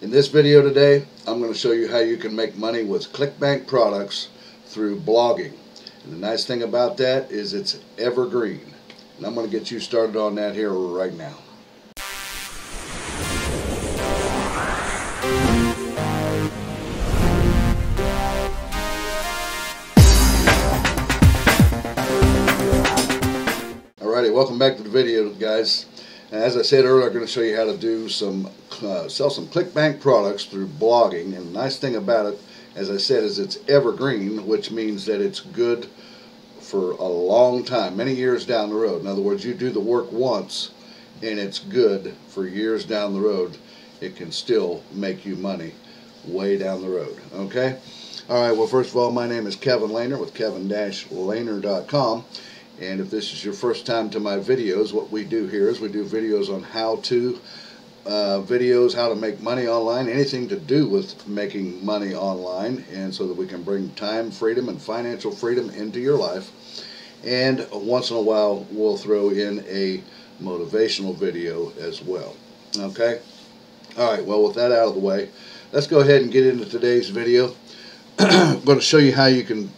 In this video today, I'm going to show you how you can make money with Clickbank products through blogging. And the nice thing about that is it's evergreen. And I'm going to get you started on that here right now. Alrighty, welcome back to the video, guys. As I said earlier, I'm going to show you how to do sell some Clickbank products through blogging. And the nice thing about it, as I said, is it's evergreen, which means that it's good for a long time, many years down the road. In other words, you do the work once and it's good for years down the road. It can still make you money way down the road. Okay? Alright, well, first of all, my name is Kevin Lehner with kevin-lehner.com. And if this is your first time to my videos, what we do here is we do videos on how-to videos, how to make money online, anything to do with making money online, and so that we can bring time freedom and financial freedom into your life. And once in a while, we'll throw in a motivational video as well. Okay? Alright, well, with that out of the way, let's go ahead and get into today's video. I'm going to show you how you can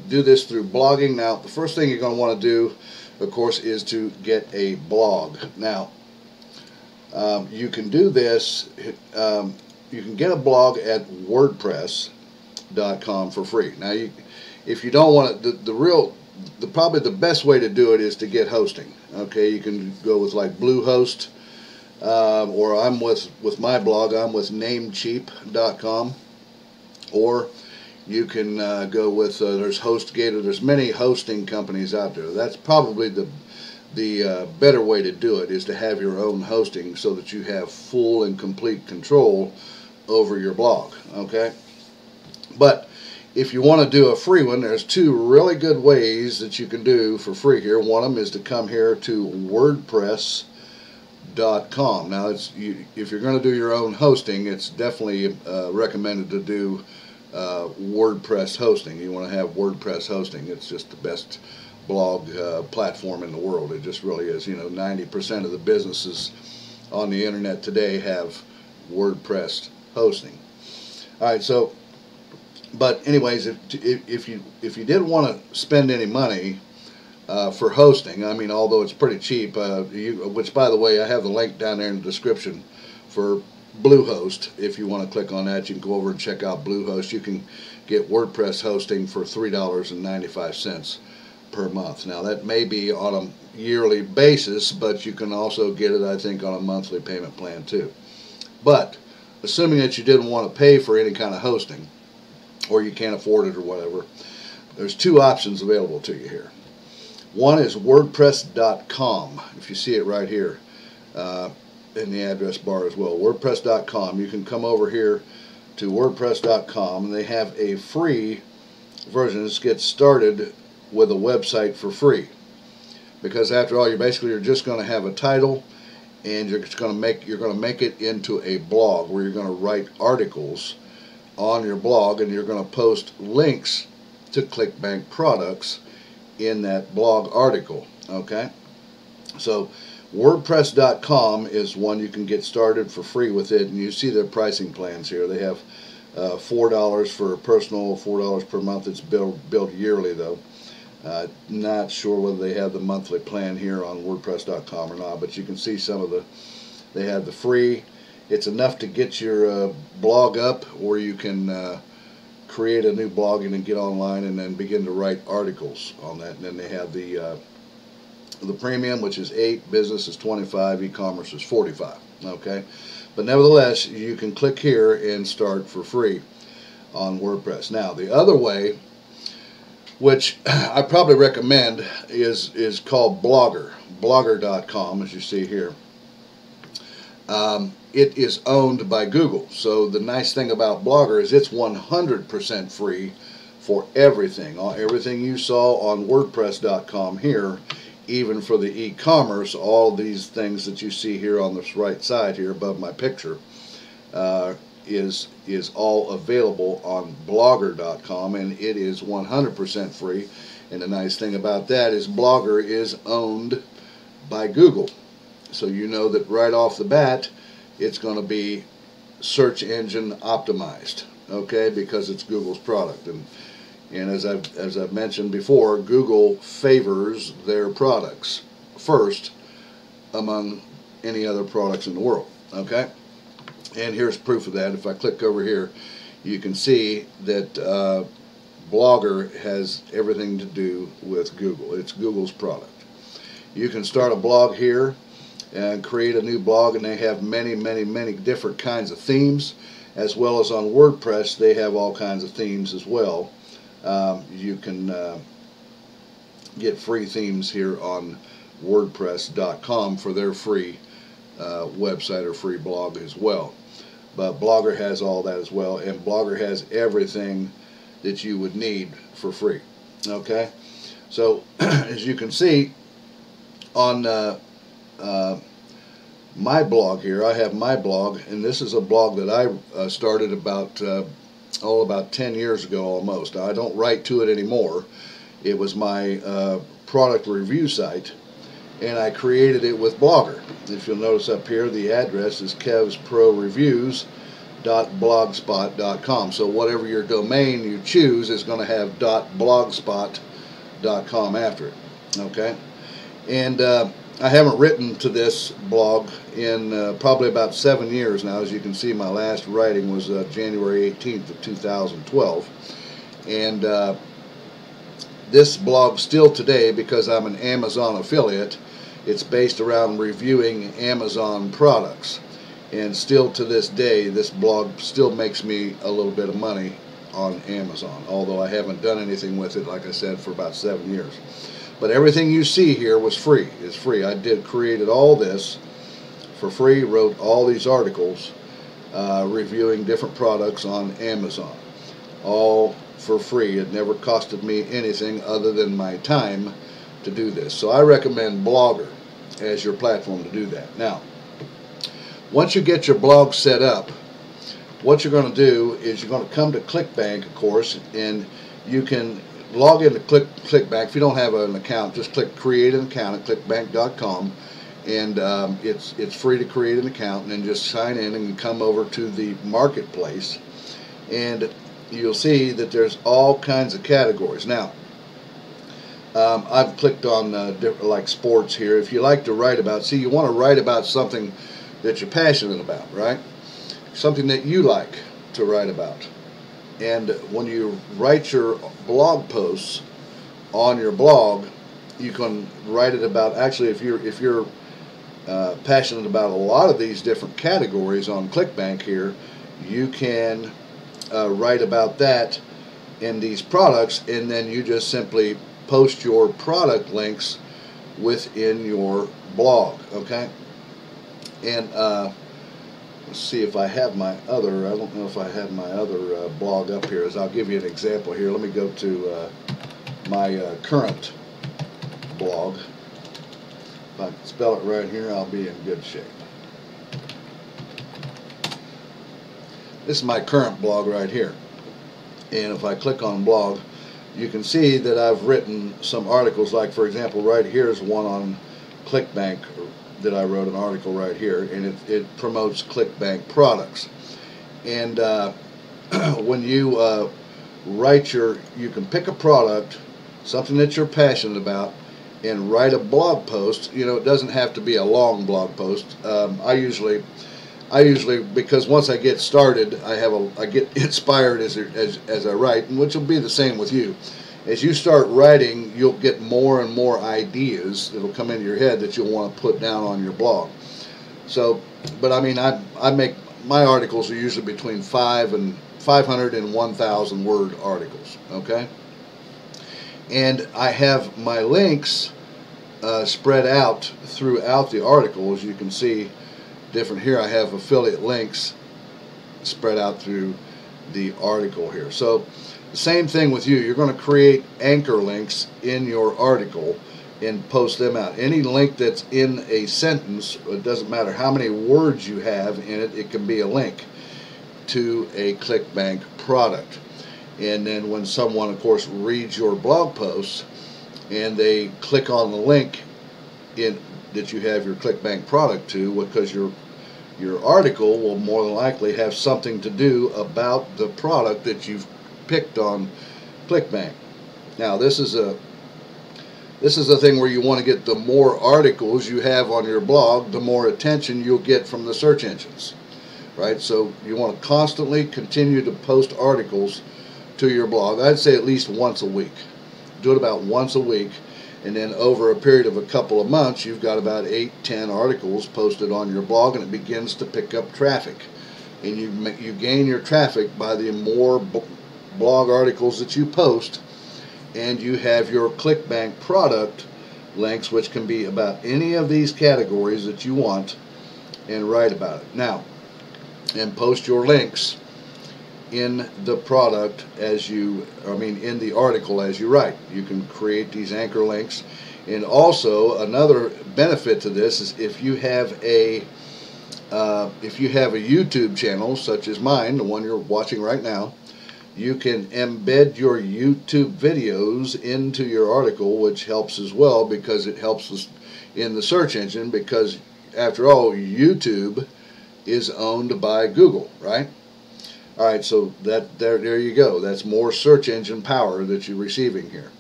do this through blogging. Now, the first thing you're going to want to do, of course, is to get a blog. Now, you can do this. You can get a blog at WordPress.com for free. Now, if you don't want it, probably the best way to do it is to get hosting. Okay, you can go with like Bluehost, or I'm with my blog. I'm with Namecheap.com, or you can go with there's HostGator. There's many hosting companies out there. That's probably the better way to do it, is to have your own hosting so that you have full and complete control over your blog. Okay, but if you want to do a free one, there's two really good ways that you can do for free here. One of them is to come here to WordPress.com. Now, if you're going to do your own hosting, it's definitely recommended to do WordPress hosting. You want to have WordPress hosting. It's just the best blog platform in the world. It just really is. You know, 90% of the businesses on the internet today have WordPress hosting. All right, so, but anyways, if you didn't want to spend any money for hosting, I mean, although it's pretty cheap, which, by the way, I have the link down there in the description for Bluehost. If you want to click on that, you can go over and check out Bluehost. You can get WordPress hosting for $3.95 per month. Now, that may be on a yearly basis, but you can also get it, I think, on a monthly payment plan too. But assuming that you didn't want to pay for any kind of hosting, or you can't afford it or whatever, there's two options available to you here. One is WordPress.com. If you see it right here in the address bar as well, WordPress.com. You can come over here to WordPress.com, and they have a free version. This gets started with a website for free, because after all, you're just going to have a title, and you're going to make it into a blog where you're going to write articles on your blog, and you're going to post links to Clickbank products in that blog article. Okay, so WordPress.com is one you can get started for free with it, and you see their pricing plans here. They have $4 for personal, $4 per month. It's billed yearly though. Not sure whether they have the monthly plan here on WordPress.com or not, but you can see they have the free. It's enough to get your blog up, or you can create a new blog and then get online and then begin to write articles on that. And then they have the premium, which is $8, business is $25, e-commerce is $45. Okay, but nevertheless, you can click here and start for free on WordPress. Now, the other way, which I probably recommend, is called Blogger.com, as you see here. It is owned by Google. So the nice thing about Blogger is it's 100% free for everything. Everything you saw on WordPress.com here, even for the e-commerce, all these things that you see here on this right side here above my picture, is all available on Blogger.com, and it is 100% free. And the nice thing about that is Blogger is owned by Google. So you know that right off the bat, it's going to be search engine optimized, okay, because it's Google's product. And as I've mentioned before, Google favors their products first among any other products in the world, okay? And here's proof of that. If I click over here, you can see that Blogger has everything to do with Google. It's Google's product. You can start a blog here and create a new blog, and they have many different kinds of themes, as well as on WordPress they have all kinds of themes as well. You can get free themes here on WordPress.com for their free website or free blog as well. But Blogger has all that as well, and Blogger has everything that you would need for free. Okay, so as you can see on my blog here, I have my blog, and this is a blog that I started about 10 years ago almost. I don't write to it anymore. It was my product review site, and I created it with Blogger. If you'll notice up here, the address is kevsproreviews.blogspot.com. So whatever your domain you choose is going to have .blogspot.com after it. Okay, and I haven't written to this blog in probably about 7 years now. As you can see, my last writing was January 18th of 2012, and this blog still today, because I'm an Amazon affiliate, it's based around reviewing Amazon products, and still to this day this blog still makes me a little bit of money on Amazon, although I haven't done anything with it, like I said, for about 7 years. But everything you see here was free. It's free. I created all this for free, wrote all these articles reviewing different products on Amazon, all for free. It never costed me anything other than my time to do this. So I recommend Blogger as your platform to do that. Now, once you get your blog set up, what you're going to do is you're going to come to Clickbank, of course, and you can log into Clickbank. If you don't have an account, just click create an account at clickbank.com, and it's free to create an account, and then just sign in and come over to the marketplace, and you'll see that there's all kinds of categories. Now, I've clicked on like sports here. If you like to write about, see, you want to write about something that you're passionate about, right? Something that you like to write about. And when you write your blog posts on your blog, you can write it about, actually, if you're passionate about a lot of these different categories on Clickbank here, you can write about that in these products, and then you just simply post your product links within your blog. Okay, and let's see if I have my other, I don't know if I have my other blog up here. I'll give you an example here. Let me go to my current blog. If I can spell it right here, I'll be in good shape. This is my current blog right here, and if I click on blog, you can see that I've written some articles. Like, for example, right here is one on Clickbank that I wrote an article right here, and it promotes Clickbank products. And when you write you can pick a product, something that you're passionate about, and write a blog post. You know, it doesn't have to be a long blog post. I usually, because once I get started, I get inspired as I write, and which will be the same with you. As you start writing, you'll get more and more ideas that'll come into your head that you'll want to put down on your blog. So, but I mean, I make my articles are usually between 500 and 1,000 word articles. Okay, and I have my links spread out throughout the article. As you can see, different here. I have affiliate links spread out through the article here. So the same thing with you. You're going to create anchor links in your article and post them out. Any link that's in a sentence, it doesn't matter how many words you have in it, it can be a link to a Clickbank product. And then when someone, of course, reads your blog posts and they click on the link that you have your Clickbank product to, because you're Your article will more than likely have something to do about the product that you've picked on Clickbank. Now, this is a thing where you want to get, the more articles you have on your blog, the more attention you'll get from the search engines, right? So you want to constantly continue to post articles to your blog. I'd say at least once a week. Do it about once a week, and then over a period of a couple of months, you've got about 8-10 articles posted on your blog, and it begins to pick up traffic. And you gain your traffic by the more blog articles that you post, and you have your Clickbank product links, which can be about any of these categories that you want, and write about it. Now, and post your links in the product in the article as you write. You can create these anchor links. And also, another benefit to this is if you have a YouTube channel such as mine, the one you're watching right now, you can embed your YouTube videos into your article, which helps as well, because it helps us in the search engine, because after all, YouTube is owned by Google, right? Alright, so there you go. That's more search engine power that you're receiving here.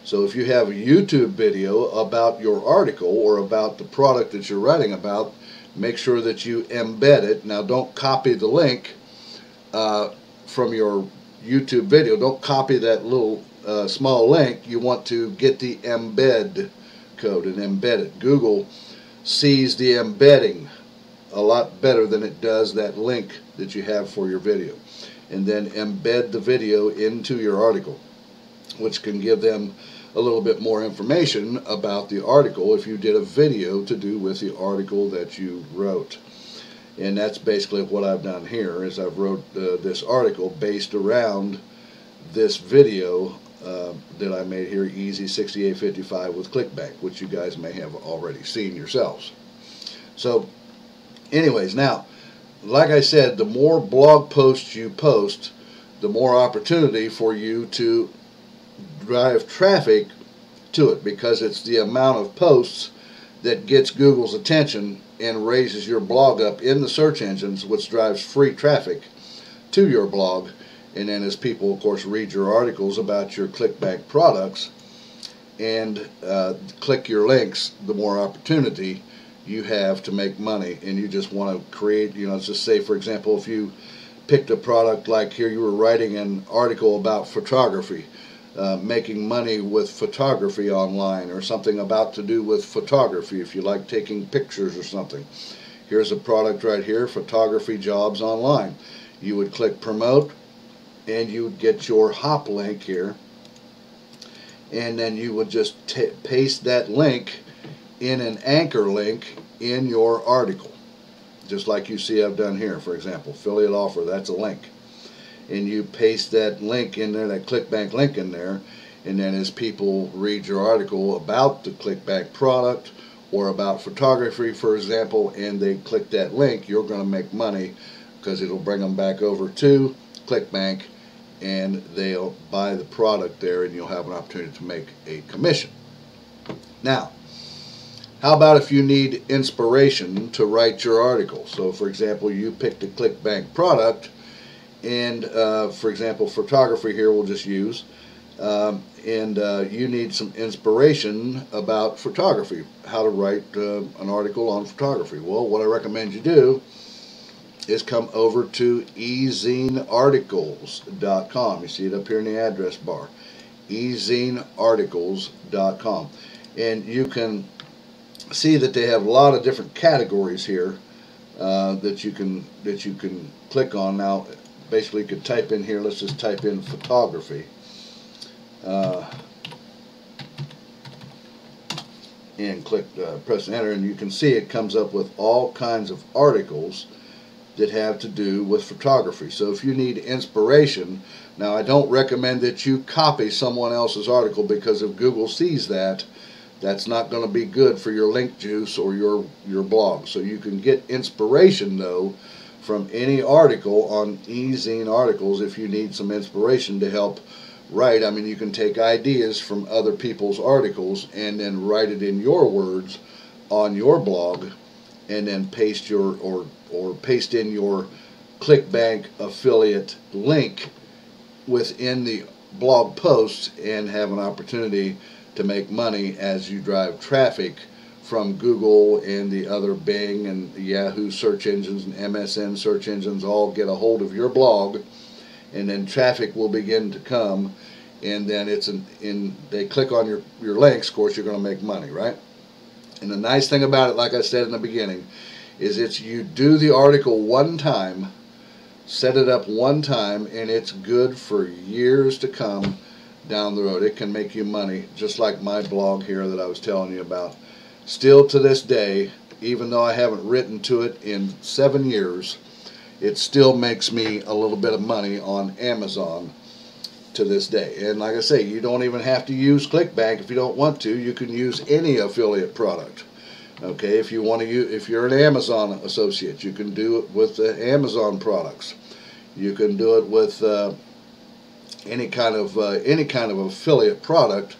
So if you have a YouTube video about your article or about the product that you're writing about, make sure that you embed it. Now, don't copy the link from your YouTube video. Don't copy that little small link. You want to get the embed code and embed it. Google sees the embedding a lot better than it does that link that you have for your video. And then embed the video into your article, which can give them a little bit more information about the article if you did a video to do with the article that you wrote. And that's basically what I've done here, is I've wrote this article based around this video that I made here, Easy 6855 with Clickbank, which you guys may have already seen yourselves. So anyways, now, like I said, the more blog posts you post, the more opportunity for you to drive traffic to it, because it's the amount of posts that gets Google's attention and raises your blog up in the search engines, which drives free traffic to your blog. And then as people, of course, read your articles about your Clickbank products and click your links, the more opportunity you have to make money. And you just want to create, let's just say, for example, if you picked a product like here, you were writing an article about photography, making money with photography online, or something about to do with photography, if you like taking pictures or something. Here's a product right here, photography jobs online. You would click promote, and you would get your hop link here, and then you would just paste that link in an anchor link in your article, just like you see I've done here. For example, affiliate offer, that's a link, and you paste that link in there, that Clickbank link in there, and then as people read your article about the Clickbank product or about photography, for example, and they click that link, you're going to make money, because it'll bring them back over to Clickbank, and they'll buy the product there, and you'll have an opportunity to make a commission. Now, how about if you need inspiration to write your article? So, for example, you picked a Clickbank product, and for example, photography here we'll just use, and you need some inspiration about photography, how to write an article on photography. Well, what I recommend you do is come over to ezinearticles.com. You see it up here in the address bar, ezinearticles.com, and you can see that they have a lot of different categories here that you can click on. Now, basically, you could type in here. Let's just type in photography, and click press enter, and you can see it comes up with all kinds of articles that have to do with photography. So if you need inspiration, now I don't recommend that you copy someone else's article, because if Google sees that, that's not going to be good for your link juice or your blog. So you can get inspiration though from any article on eZine Articles if you need some inspiration to help write. I mean, you can take ideas from other people's articles and then write it in your words on your blog, and then paste your or paste in your Clickbank affiliate link within the blog posts and have an opportunity to make money as you drive traffic from Google and the other Bing and Yahoo search engines and MSN search engines all get a hold of your blog, and then traffic will begin to come, and then they click on your links. Of course, you're going to make money, right? And the nice thing about it, like I said in the beginning, is you do the article one time, set it up one time, and it's good for years to come down the road. It can make you money, just like my blog here that I was telling you about. Still to this day, even though I haven't written to it in 7 years, it still makes me a little bit of money on Amazon to this day. And like I say, you don't even have to use Clickbank if you don't want to. You can use any affiliate product. Okay, if you want to use, if you're an Amazon associate, you can do it with the Amazon products. You can do it with any kind of affiliate product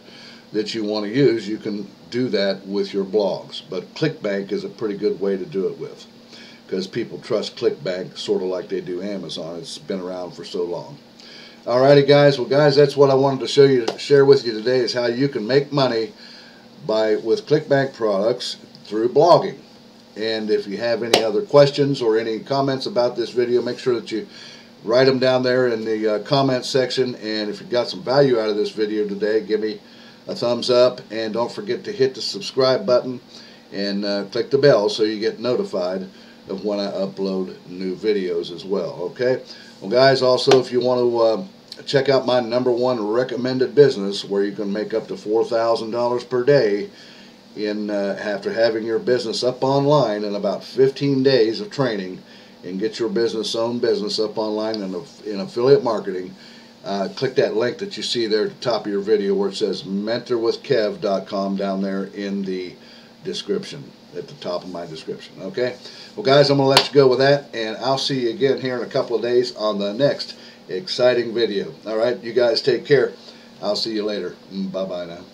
that you want to use. You can do that with your blogs. But Clickbank is a pretty good way to do it with, because people trust Clickbank sort of like they do Amazon. It's been around for so long. Alrighty, guys. Well, guys, that's what I wanted to share with you today, is how you can make money with Clickbank products through blogging. And if you have any other questions or any comments about this video, make sure that you write them down there in the comments section. And if you got some value out of this video today, give me a thumbs up, and don't forget to hit the subscribe button and click the bell so you get notified of when I upload new videos as well. Okay, well, guys, also if you want to check out my #1 recommended business, where you can make up to $4,000 per day after having your business up online in about 15 days of training, and get your own business up online in affiliate marketing, click that link that you see there at the top of your video where it says mentorwithkev.com down there in the description, at the top of my description. Okay, well, guys, I'm going to let you go with that, and I'll see you again here in a couple of days on the next exciting video. All right, you guys take care. I'll see you later. Bye-bye now.